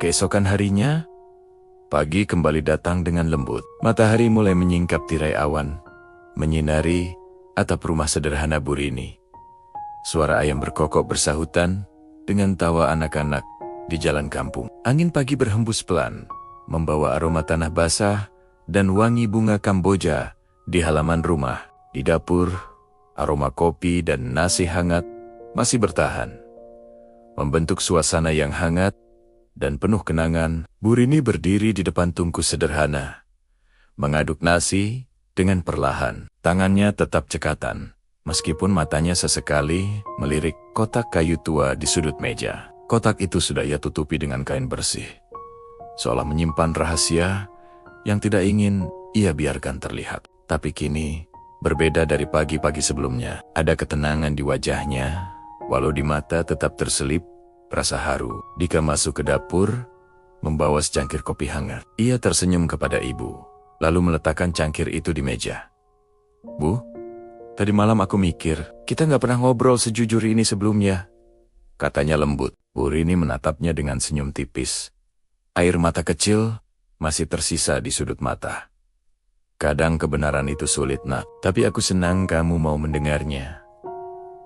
Keesokan harinya, pagi kembali datang dengan lembut. Matahari mulai menyingkap tirai awan, menyinari atap rumah sederhana Bu Rini. Suara ayam berkokok bersahutan dengan tawa anak-anak di jalan kampung. Angin pagi berhembus pelan, membawa aroma tanah basah dan wangi bunga Kamboja di halaman rumah. Di dapur, aroma kopi dan nasi hangat masih bertahan, membentuk suasana yang hangat dan penuh kenangan. Bu Rini berdiri di depan tungku sederhana, mengaduk nasi dengan perlahan. Tangannya tetap cekatan, meskipun matanya sesekali melirik kotak kayu tua di sudut meja. Kotak itu sudah ia tutupi dengan kain bersih, seolah menyimpan rahasia yang tidak ingin ia biarkan terlihat. Tapi kini, berbeda dari pagi-pagi sebelumnya, ada ketenangan di wajahnya, walau di mata tetap terselip rasa haru. Dika masuk ke dapur, membawa secangkir kopi hangat. Ia tersenyum kepada ibu, lalu meletakkan cangkir itu di meja. Bu, tadi malam aku mikir, kita nggak pernah ngobrol sejujur ini sebelumnya, katanya lembut. Bu Rini menatapnya dengan senyum tipis. Air mata kecil masih tersisa di sudut mata. Kadang kebenaran itu sulit, Nak, tapi aku senang kamu mau mendengarnya.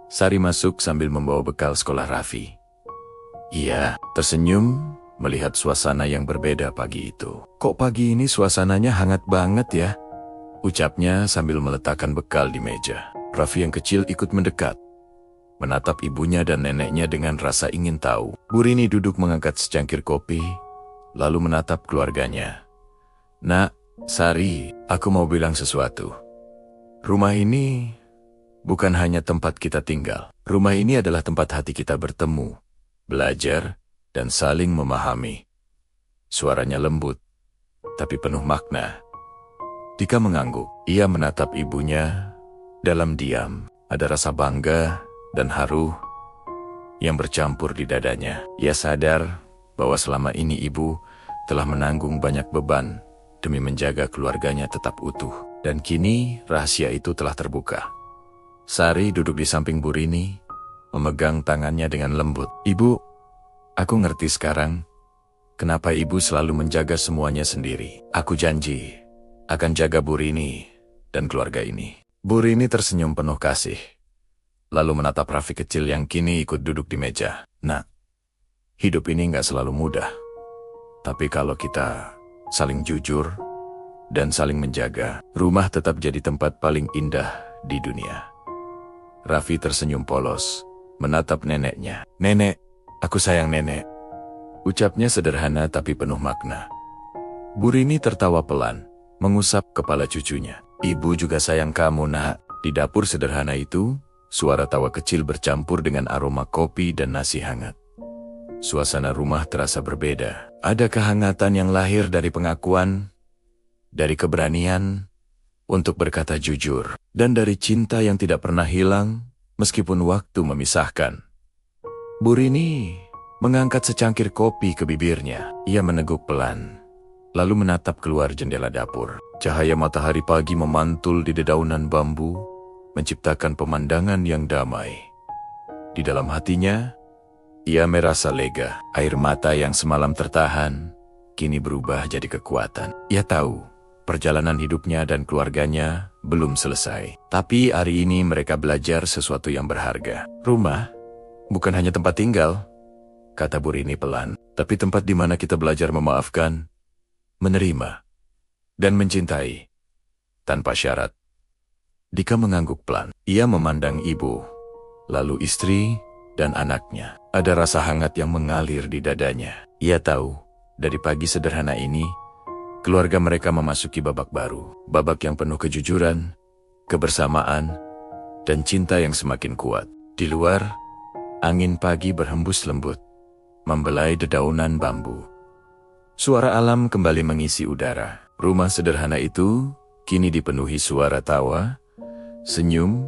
Sari masuk sambil membawa bekal sekolah Raffi. Ia tersenyum melihat suasana yang berbeda pagi itu. Kok pagi ini suasananya hangat banget ya? Ucapnya sambil meletakkan bekal di meja. Raffi yang kecil ikut mendekat, menatap ibunya dan neneknya dengan rasa ingin tahu. Bu Rini duduk mengangkat secangkir kopi, lalu menatap keluarganya. Nak, Sari, aku mau bilang sesuatu. Rumah ini bukan hanya tempat kita tinggal. Rumah ini adalah tempat hati kita bertemu, belajar, dan saling memahami. Suaranya lembut, tapi penuh makna. Dika mengangguk. Ia menatap ibunya dalam diam. Ada rasa bangga dan haru yang bercampur di dadanya. Ia sadar bahwa selama ini ibu telah menanggung banyak beban demi menjaga keluarganya tetap utuh. Dan kini rahasia itu telah terbuka. Sari duduk di samping Bu Rini, memegang tangannya dengan lembut. Ibu, aku ngerti sekarang kenapa ibu selalu menjaga semuanya sendiri. Aku janji akan jaga Bu Rini dan keluarga ini. Bu Rini tersenyum penuh kasih, lalu menatap Raffi kecil yang kini ikut duduk di meja. Nak, hidup ini nggak selalu mudah. Tapi kalau kita saling jujur dan saling menjaga, rumah tetap jadi tempat paling indah di dunia. Raffi tersenyum polos, menatap neneknya. Nenek, aku sayang nenek. Ucapnya sederhana tapi penuh makna. Bu Rini tertawa pelan, mengusap kepala cucunya. Ibu juga sayang kamu, Nak. Di dapur sederhana itu, suara tawa kecil bercampur dengan aroma kopi dan nasi hangat. Suasana rumah terasa berbeda. Ada kehangatan yang lahir dari pengakuan, dari keberanian untuk berkata jujur, dan dari cinta yang tidak pernah hilang meskipun waktu memisahkan. Bu Rini mengangkat secangkir kopi ke bibirnya. Ia meneguk pelan, lalu menatap keluar jendela dapur. Cahaya matahari pagi memantul di dedaunan bambu, menciptakan pemandangan yang damai. Di dalam hatinya, ia merasa lega. Air mata yang semalam tertahan, kini berubah jadi kekuatan. Ia tahu perjalanan hidupnya dan keluarganya belum selesai. Tapi hari ini mereka belajar sesuatu yang berharga. Rumah bukan hanya tempat tinggal, kata Bu Rini pelan, tapi tempat di mana kita belajar memaafkan, menerima, dan mencintai tanpa syarat. Dika mengangguk pelan. Ia memandang ibu, lalu istri dan anaknya. Ada rasa hangat yang mengalir di dadanya. Ia tahu, dari pagi sederhana ini, keluarga mereka memasuki babak baru. Babak yang penuh kejujuran, kebersamaan, dan cinta yang semakin kuat. Di luar, angin pagi berhembus lembut, membelai dedaunan bambu. Suara alam kembali mengisi udara. Rumah sederhana itu kini dipenuhi suara tawa, senyum,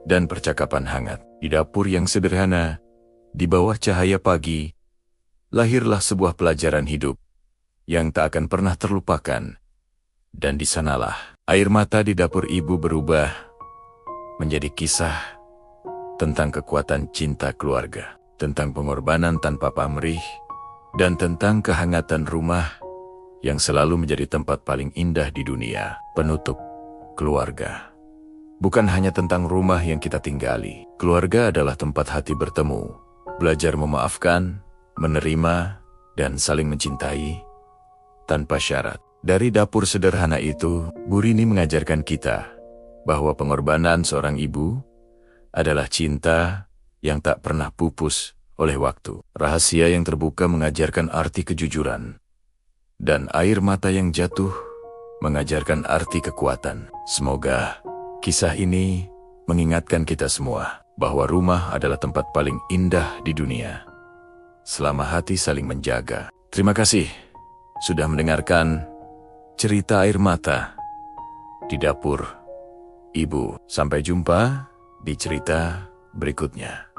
dan percakapan hangat. Di dapur yang sederhana, di bawah cahaya pagi, lahirlah sebuah pelajaran hidup yang tak akan pernah terlupakan. Dan di sanalah, air mata di dapur ibu berubah menjadi kisah tentang kekuatan cinta keluarga, tentang pengorbanan tanpa pamrih, dan tentang kehangatan rumah yang selalu menjadi tempat paling indah di dunia. Penutup, keluarga. Bukan hanya tentang rumah yang kita tinggali. Keluarga adalah tempat hati bertemu, belajar memaafkan, menerima, dan saling mencintai tanpa syarat. Dari dapur sederhana itu, Bu Rini mengajarkan kita bahwa pengorbanan seorang ibu adalah cinta yang tak pernah pupus oleh waktu. Rahasia yang terbuka mengajarkan arti kejujuran, dan air mata yang jatuh mengajarkan arti kekuatan. Semoga kisah ini mengingatkan kita semua bahwa rumah adalah tempat paling indah di dunia, selama hati saling menjaga. Terima kasih sudah mendengarkan cerita air mata di dapur Ibu. Sampai jumpa di cerita berikutnya.